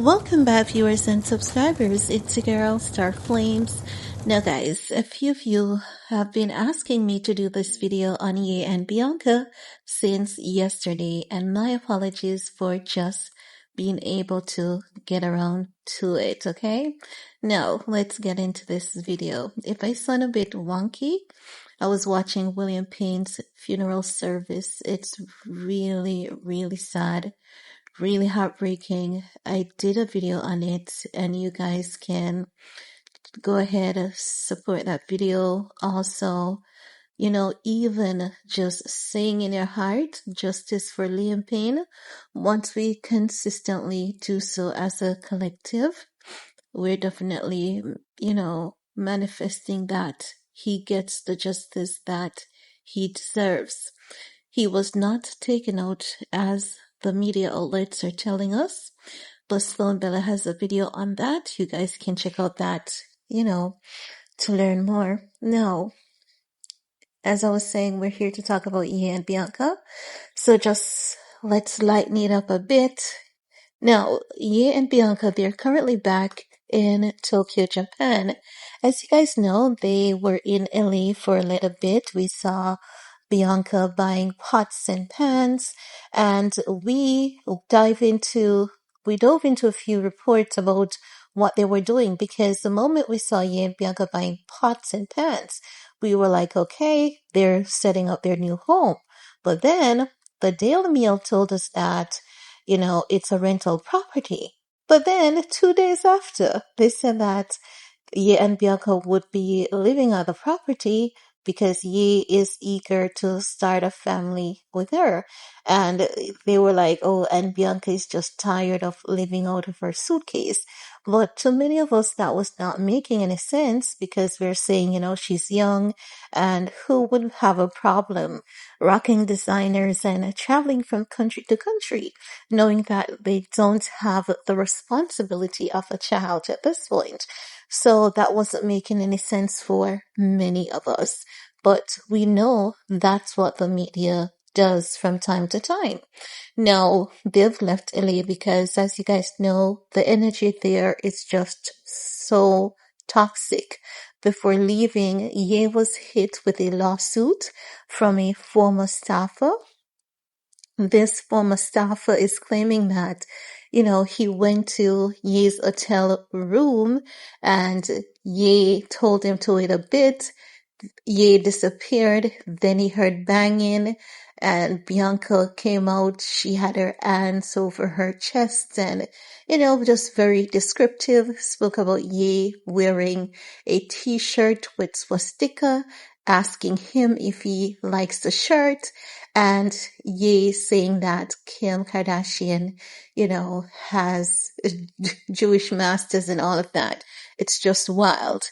Welcome back, viewers and subscribers. It's your girl, Star Flames. Now, guys, a few of you have been asking me to do this video on Ye and Bianca since yesterday, and my apologies for just being able to get around to it, okay? Now, let's get into this video. If I sound a bit wonky, I was watching William Payne's funeral service. It's really, really sad, really heartbreaking. I did a video on it, and you guys can go ahead and support that video. Also, even just saying in your heart, justice for Liam Payne, once we consistently do so as a collective, we're definitely, manifesting that he gets the justice that he deserves. He was not taken out as the media outlets are telling us. But Sloan Bella has a video on that. You guys can check out that, to learn more. Now, as I was saying, we're here to talk about Ian and Bianca. So just let's lighten it up a bit. Now, Ye and Bianca, they're currently back in Tokyo, Japan. As you guys know, they were in LA for a little bit. We saw Bianca buying pots and pans, and we dove into a few reports about what they were doing, because the moment we saw Ye and Bianca buying pots and pans, we were like, okay, they're setting up their new home. But then the Daily Mail told us that, it's a rental property. But then 2 days after, they said that Ye and Bianca would be living on the property because Ye is eager to start a family with her. And they were like, oh, and Bianca is just tired of living out of her suitcase. But to many of us, that was not making any sense, because we're saying, she's young, and who would have a problem rocking designers and traveling from country to country, knowing that they don't have the responsibility of a child at this point. So that wasn't making any sense for many of us. But we know that's what the media does from time to time. Now, they've left LA because, as you guys know, the energy there is just so toxic. Before leaving, Ye was hit with a lawsuit from a former staffer. This former staffer is claiming that, he went to Ye's hotel room and Ye told him to wait a bit. Ye disappeared. Then he heard banging, and Bianca came out. She had her hands over her chest and, just very descriptive. Spoke about Ye wearing a t-shirt with swastika, asking him if he likes the shirt, and Ye saying that Kim Kardashian, has Jewish masters and all of that. It's just wild.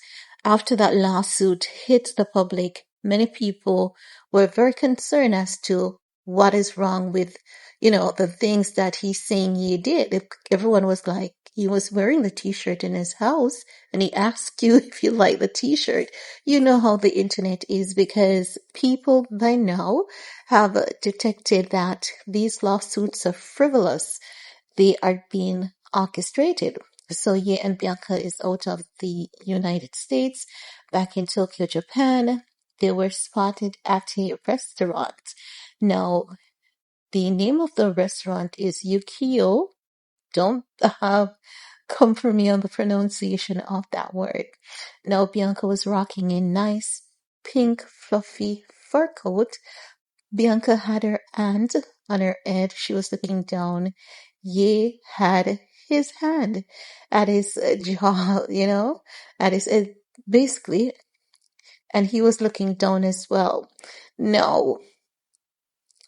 After that lawsuit hit the public, many people were very concerned as to what is wrong with, the things that he's saying he did. Everyone was like, he was wearing the t-shirt in his house and he asked you if you like the t-shirt. You know how the internet is, because people by now have detected that these lawsuits are frivolous. They are being orchestrated. So Ye and Bianca is out of the United States, back in Tokyo, Japan. They were spotted at a restaurant. Now, the name of the restaurant is Ukiyo. Don't come for me on the pronunciation of that word. Now, Bianca was rocking a nice pink fluffy fur coat. Bianca had her hand on her head. She was looking down. Ye had his hand at his jaw, at his basically, and he was looking down as well. No,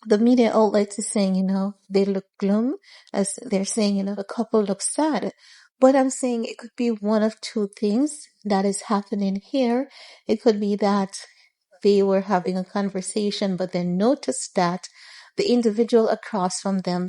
the media outlets is saying, they look glum, as they're saying, the couple looks sad. But I'm saying it could be one of two things that is happening here. It could be that they were having a conversation, but then noticed that the individual across from them,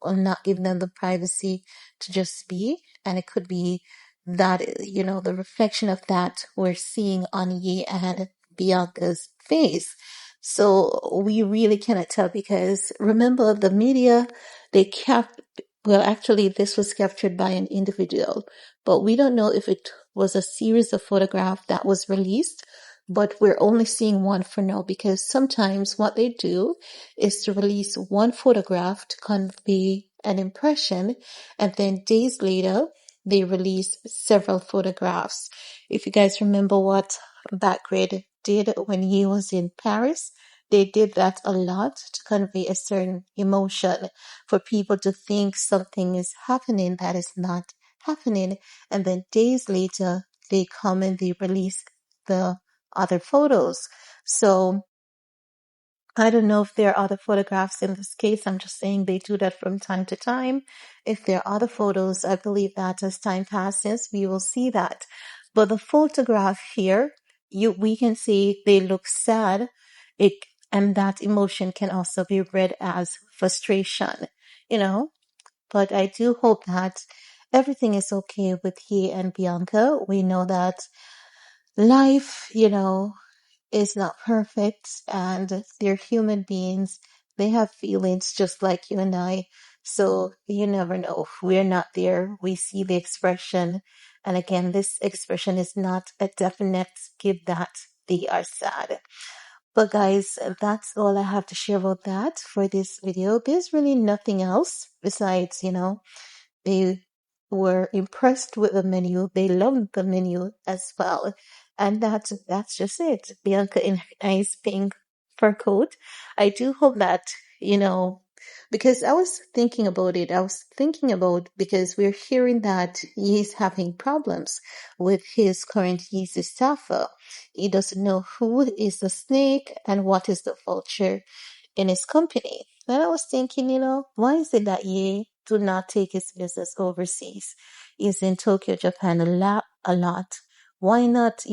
are not giving them the privacy to just be. And it could be that, the reflection of that we're seeing on Ye and Bianca's face. So we really cannot tell, because remember, the media, they kept Well, actually, this was captured by an individual, but we don't know if it was a series of photographs that was released, but we're only seeing one for now because sometimes what they do is to release one photograph to convey an impression, and then days later, they release several photographs. If you guys remember what Backgrid did when he was in Paris, they did that a lot to convey a certain emotion for people to think something is happening that is not happening. And then days later, they come and they release the other photos. So I don't know if there are other photographs in this case. I'm just saying they do that from time to time. If there are other photos, I believe that as time passes, we will see that. But the photograph here, we can see they look sad. It, and that emotion can also be read as frustration, you know? But I do hope that everything is okay with he and Bianca. We know that life, is not perfect and they're human beings. They have feelings just like you and I. So you never know. We're not there. We see the expression. And again, this expression is not a definite give that they are sad. But guys, that's all I have to share about that for this video. There's really nothing else besides, they were impressed with the menu. They loved the menu as well. And that's just it. Bianca in her nice pink fur coat. I do hope that, because I was thinking about it. I was thinking about because we're hearing that he's having problems with his current yeasty staffer. He doesn't know who is the snake and what is the vulture in his company. And I was thinking, why is it that Ye do not take his business overseas? He's in Tokyo, Japan a lot. Why not,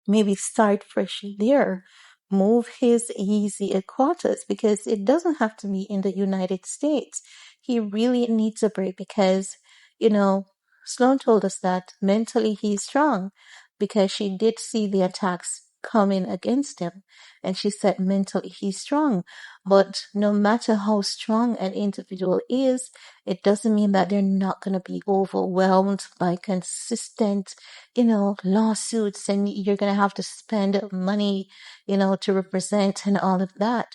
maybe start fresh there, move his easy headquarters because it doesn't have to be in the United States. He really needs a break because, you know, Sloan told us that mentally he's strong because she did see the attacks coming against him. And she said mentally he's strong. But no matter how strong an individual is, it doesn't mean that they're not going to be overwhelmed by consistent lawsuits and you're going to have to spend money, to represent and all of that.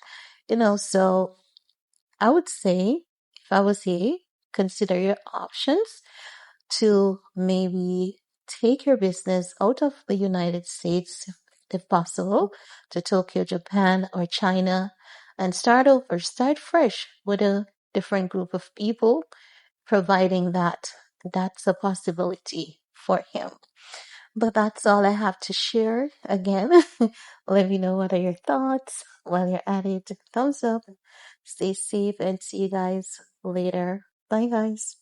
So I would say if I was you, consider your options to maybe take your business out of the United States, if possible, to Tokyo, Japan, or China, and start over, start fresh with a different group of people, providing that that's a possibility for him. But that's all I have to share. Again, let me know what are your thoughts while you're at it. Thumbs up, stay safe, and see you guys later. Bye, guys.